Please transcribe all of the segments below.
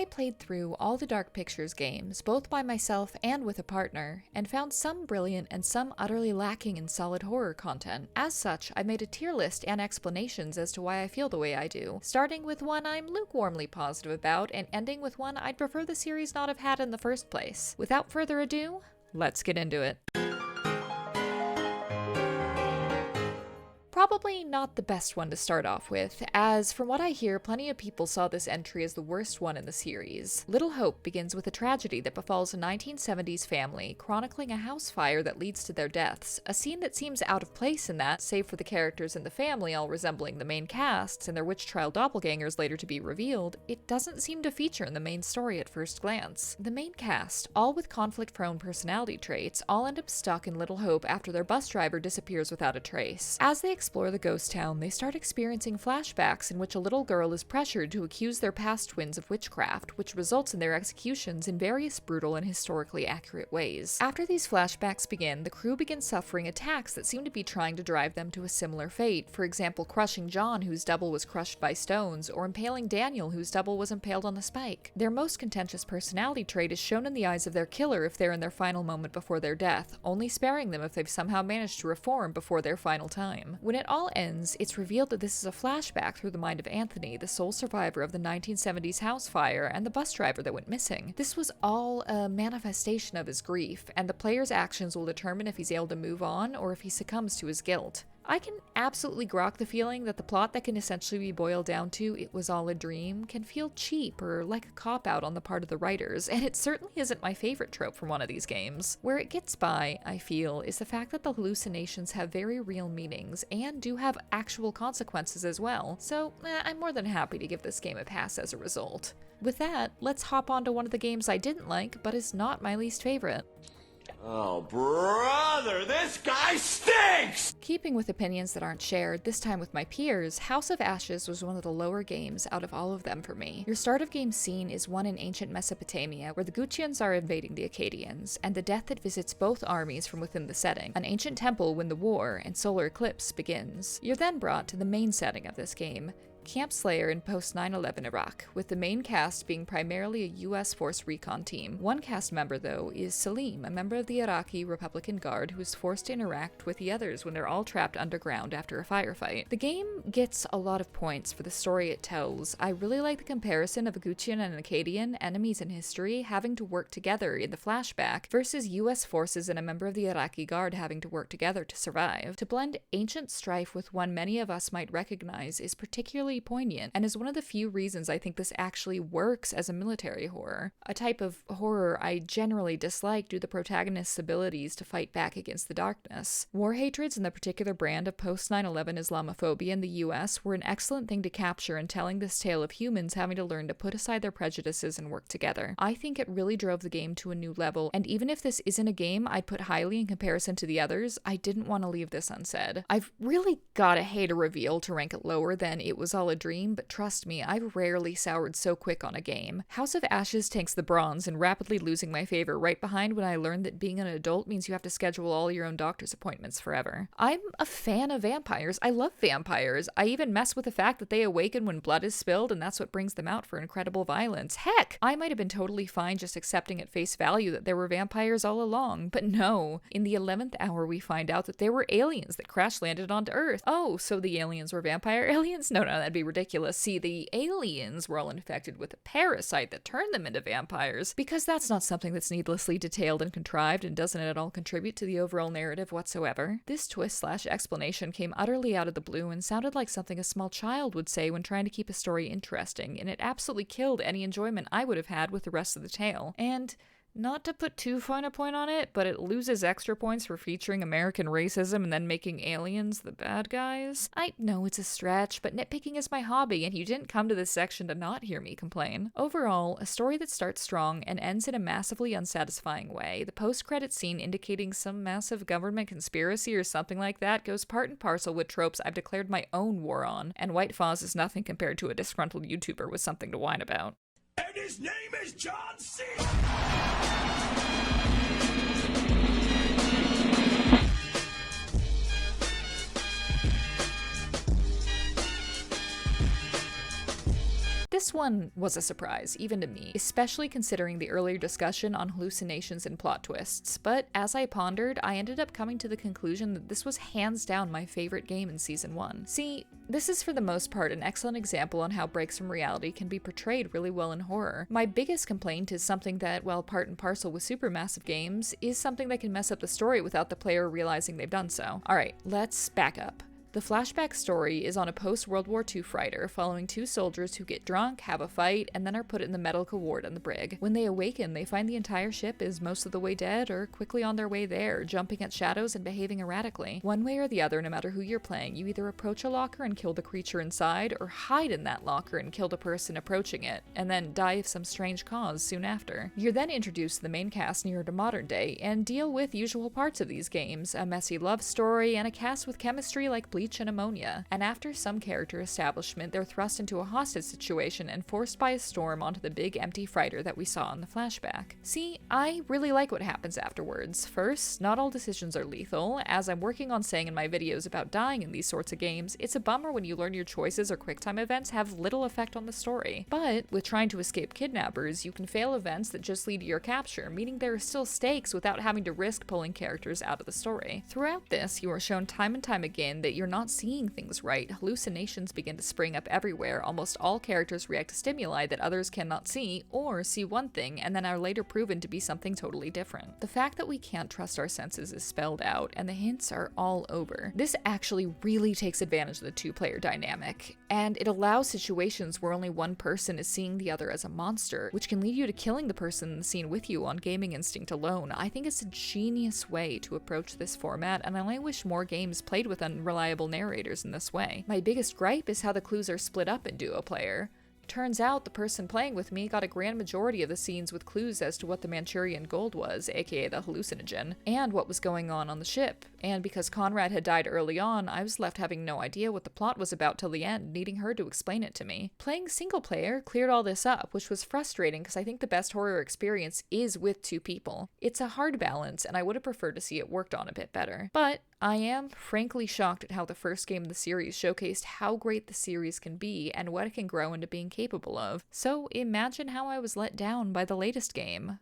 I played through all the Dark Pictures games, both by myself and with a partner, and found some brilliant and some utterly lacking in solid horror content. As such, I made a tier list and explanations as to why I feel the way I do, starting with one I'm lukewarmly positive about and ending with one I'd prefer the series not have had in the first place. Without further ado, let's get into it. Probably not the best one to start off with, as from what I hear, plenty of people saw this entry as the worst one in the series. Little Hope begins with a tragedy that befalls a 1970s family, chronicling a house fire that leads to their deaths, a scene that seems out of place in that, save for the characters in the family all resembling the main casts and their witch trial doppelgangers later to be revealed, it doesn't seem to feature in the main story at first glance. The main cast, all with conflict-prone personality traits, all end up stuck in Little Hope after their bus driver disappears without a trace. As they explore the ghost town, they start experiencing flashbacks in which a little girl is pressured to accuse their past twins of witchcraft, which results in their executions in various brutal and historically accurate ways. After these flashbacks begin, the crew begins suffering attacks that seem to be trying to drive them to a similar fate, for example crushing John, whose double was crushed by stones, or impaling Daniel, whose double was impaled on a spike. Their most contentious personality trait is shown in the eyes of their killer if they're in their final moment before their death, only sparing them if they've somehow managed to reform before their final time. When it all ends, it's revealed that this is a flashback through the mind of Anthony, the sole survivor of the 1970s house fire and the bus driver that went missing. This was all a manifestation of his grief, and the player's actions will determine if he's able to move on or if he succumbs to his guilt. I can absolutely grok the feeling that the plot that can essentially be boiled down to "it was all a dream" can feel cheap or like a cop-out on the part of the writers, and it certainly isn't my favorite trope from one of these games. Where it gets by, I feel, is the fact that the hallucinations have very real meanings and do have actual consequences as well, so I'm more than happy to give this game a pass as a result. With that, let's hop on to one of the games I didn't like, but is not my least favorite. Oh, brother, this guy stinks! Keeping with opinions that aren't shared, this time with my peers, House of Ashes was one of the lower games out of all of them for me. Your start of game scene is one in ancient Mesopotamia, where the Gutians are invading the Akkadians, and the death that visits both armies from within the setting, an ancient temple when the war and solar eclipse begins. You're then brought to the main setting of this game, Camp Slayer in post-9/11 Iraq, with the main cast being primarily a US Force recon team. One cast member, though, is Salim, a member of the Iraqi Republican Guard who is forced to interact with the others when they're all trapped underground after a firefight. The game gets a lot of points for the story it tells. I really like the comparison of a Gutian and an Akkadian, enemies in history, having to work together in the flashback, versus US forces and a member of the Iraqi Guard having to work together to survive. To blend ancient strife with one many of us might recognize is particularly poignant, and is one of the few reasons I think this actually works as a military horror. A type of horror I generally dislike due to the protagonist's abilities to fight back against the darkness. War hatreds and the particular brand of post-9/11 Islamophobia in the US were an excellent thing to capture in telling this tale of humans having to learn to put aside their prejudices and work together. I think it really drove the game to a new level, and even if this isn't a game I'd put highly in comparison to the others, I didn't want to leave this unsaid. I've really gotta hate a reveal to rank it lower than It Was All a Dream, but trust me, I've rarely soured so quick on a game. House of Ashes takes the bronze and rapidly losing my favor right behind when I learned that being an adult means you have to schedule all your own doctor's appointments forever. I'm a fan of vampires. I love vampires. I even mess with the fact that they awaken when blood is spilled and that's what brings them out for incredible violence. Heck, I might have been totally fine just accepting at face value that there were vampires all along, but no. In the 11th hour we find out that there were aliens that crash landed onto Earth. Oh, so the aliens were vampire aliens? No, that'd be ridiculous. See, the aliens were all infected with a parasite that turned them into vampires, because that's not something that's needlessly detailed and contrived and doesn't at all contribute to the overall narrative whatsoever. This twist/explanation came utterly out of the blue and sounded like something a small child would say when trying to keep a story interesting, and it absolutely killed any enjoyment I would have had with the rest of the tale. And not to put too fine a point on it, but it loses extra points for featuring American racism and then making aliens the bad guys. I know it's a stretch, but nitpicking is my hobby, and you didn't come to this section to not hear me complain. Overall, a story that starts strong and ends in a massively unsatisfying way. The post-credit scene indicating some massive government conspiracy or something like that goes part and parcel with tropes I've declared my own war on, and White Foz is nothing compared to a disgruntled YouTuber with something to whine about. And his name is John C. This one was a surprise, even to me, especially considering the earlier discussion on hallucinations and plot twists, but as I pondered, I ended up coming to the conclusion that this was hands down my favorite game in Season 1. See, this is for the most part an excellent example on how breaks from reality can be portrayed really well in horror. My biggest complaint is something that, while part and parcel with supermassive games, is something that can mess up the story without the player realizing they've done so. Alright, let's back up. The flashback story is on a post-World War II freighter following two soldiers who get drunk, have a fight, and then are put in the medical ward on the brig. When they awaken, they find the entire ship is most of the way dead or quickly on their way there, jumping at shadows and behaving erratically. One way or the other, no matter who you're playing, you either approach a locker and kill the creature inside, or hide in that locker and kill the person approaching it, and then die of some strange cause soon after. You're then introduced to the main cast nearer to modern day, and deal with usual parts of these games, a messy love story, and a cast with chemistry like bleach and ammonia. And after some character establishment, they're thrust into a hostage situation and forced by a storm onto the big empty freighter that we saw in the flashback. See, I really like what happens afterwards. First, not all decisions are lethal. As I'm working on saying in my videos about dying in these sorts of games, it's a bummer when you learn your choices or quicktime events have little effect on the story. But with trying to escape kidnappers, you can fail events that just lead to your capture, meaning there are still stakes without having to risk pulling characters out of the story. Throughout this, you are shown time and time again that you're not seeing things right. Hallucinations begin to spring up everywhere. Almost all characters react to stimuli that others cannot see, or see one thing and then are later proven to be something totally different. The fact that we can't trust our senses is spelled out, and the hints are all over. This actually really takes advantage of the two-player dynamic, and it allows situations where only one person is seeing the other as a monster, which can lead you to killing the person in the scene with you on gaming instinct alone. I think it's a genius way to approach this format, and I only wish more games played with unreliable narrators in this way. My biggest gripe is how the clues are split up in duo player. Turns out the person playing with me got a grand majority of the scenes with clues as to what the Manchurian gold was, aka the hallucinogen, and what was going on the ship. And because Conrad had died early on, I was left having no idea what the plot was about till the end, needing her to explain it to me. Playing single player cleared all this up, which was frustrating because I think the best horror experience is with two people. It's a hard balance, and I would have preferred to see it worked on a bit better. But I am frankly shocked at how the first game of the series showcased how great the series can be and what it can grow into being capable of. So imagine how I was let down by the latest game.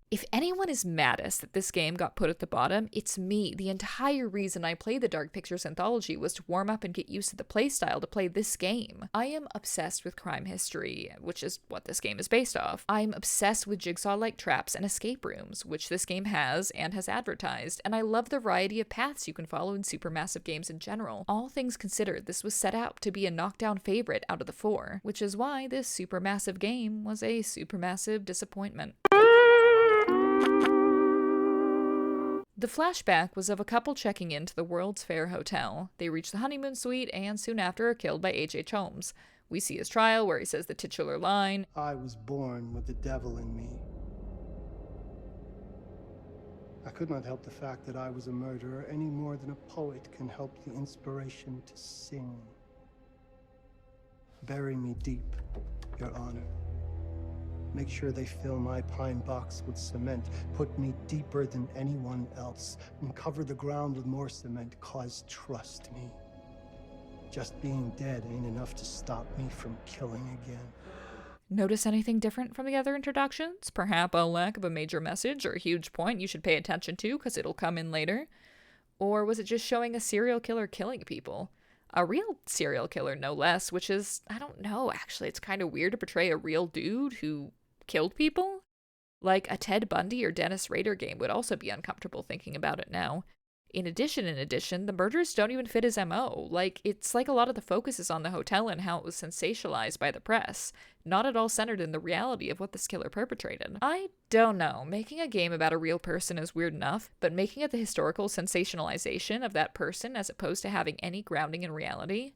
If anyone is maddest that this game got put at the bottom, it's me. The entire reason I played the Dark Pictures Anthology was to warm up and get used to the playstyle to play this game. I am obsessed with crime history, which is what this game is based off. I'm obsessed with jigsaw-like traps and escape rooms, which this game has and has advertised, and I love the variety of paths you can follow in supermassive games in general. All things considered, this was set out to be a knockdown favorite out of the four, which is why this supermassive game was a supermassive disappointment. The flashback was of a couple checking into the World's Fair Hotel. They reach the honeymoon suite and soon after are killed by H.H. Holmes. We see his trial where he says the titular line, "I was born with the devil in me. I could not help the fact that I was a murderer any more than a poet can help the inspiration to sing. Bury me deep, Your Honor. Make sure they fill my pine box with cement. Put me deeper than anyone else. And cover the ground with more cement, 'cause trust me, just being dead ain't enough to stop me from killing again." Notice anything different from the other introductions? Perhaps a lack of a major message or a huge point you should pay attention to because it'll come in later? Or was it just showing a serial killer killing people? A real serial killer, no less, which is, I don't know, actually, it's kind of weird to portray a real dude who killed people? Like a Ted Bundy or Dennis Rader game would also be uncomfortable thinking about it now. In addition, the murders don't even fit his MO. It's like a lot of the focus is on the hotel and how it was sensationalized by the press, not at all centered in the reality of what this killer perpetrated. I don't know, making a game about a real person is weird enough, but making it the historical sensationalization of that person as opposed to having any grounding in reality?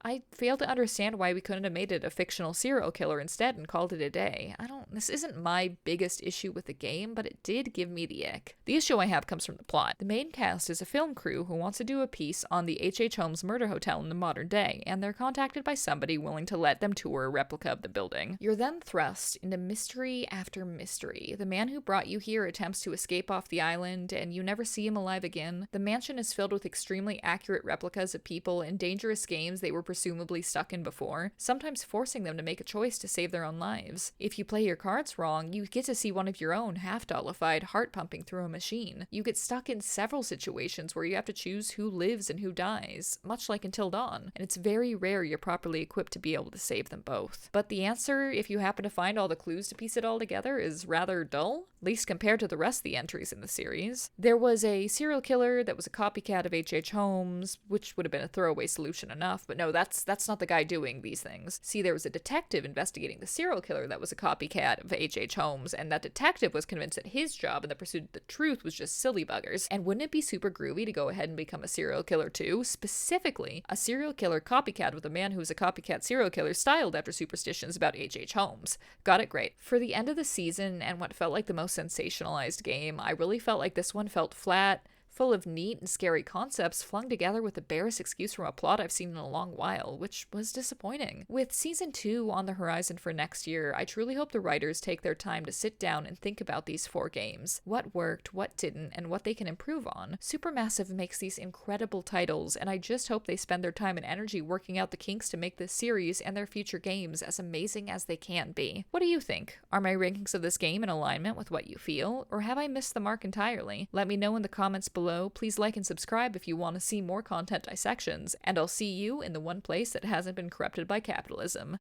I fail to understand why we couldn't have made it a fictional serial killer instead and called it a day. This isn't my biggest issue with the game, but it did give me the ick. The issue I have comes from the plot. The main cast is a film crew who wants to do a piece on the H.H. Holmes murder hotel in the modern day, and they're contacted by somebody willing to let them tour a replica of the building. You're then thrust into mystery after mystery. The man who brought you here attempts to escape off the island, and you never see him alive again. The mansion is filled with extremely accurate replicas of people in dangerous games they were presumably stuck in before, sometimes forcing them to make a choice to save their own lives. If you play your cards wrong, you get to see one of your own half-dollified heart pumping through a machine. You get stuck in several situations where you have to choose who lives and who dies, much like Until Dawn, and it's very rare you're properly equipped to be able to save them both. But the answer, if you happen to find all the clues to piece it all together, is rather dull, at least compared to the rest of the entries in the series. There was a serial killer that was a copycat of H.H. Holmes, which would have been a throwaway solution enough, but no, that's not the guy doing these things. See, there was a detective investigating the serial killer that was a copycat of H.H. Holmes, and that detective was convinced that his job in the pursuit of the truth was just silly buggers. And wouldn't it be super groovy to go ahead and become a serial killer too? Specifically, a serial killer copycat with a man who's a copycat serial killer styled after superstitions about H.H. Holmes. Got it, great. For the end of the season and what felt like the most sensationalized game, I really felt like this one felt flat, full of neat and scary concepts flung together with the barest excuse from a plot I've seen in a long while, which was disappointing. With Season 2 on the horizon for next year, I truly hope the writers take their time to sit down and think about these 4 games. What worked, what didn't, and what they can improve on. Supermassive makes these incredible titles, and I just hope they spend their time and energy working out the kinks to make this series and their future games as amazing as they can be. What do you think? Are my rankings of this game in alignment with what you feel, or have I missed the mark entirely? Let me know in the comments below. Please like and subscribe if you want to see more content dissections, and I'll see you in the one place that hasn't been corrupted by capitalism.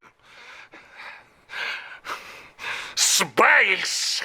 Space!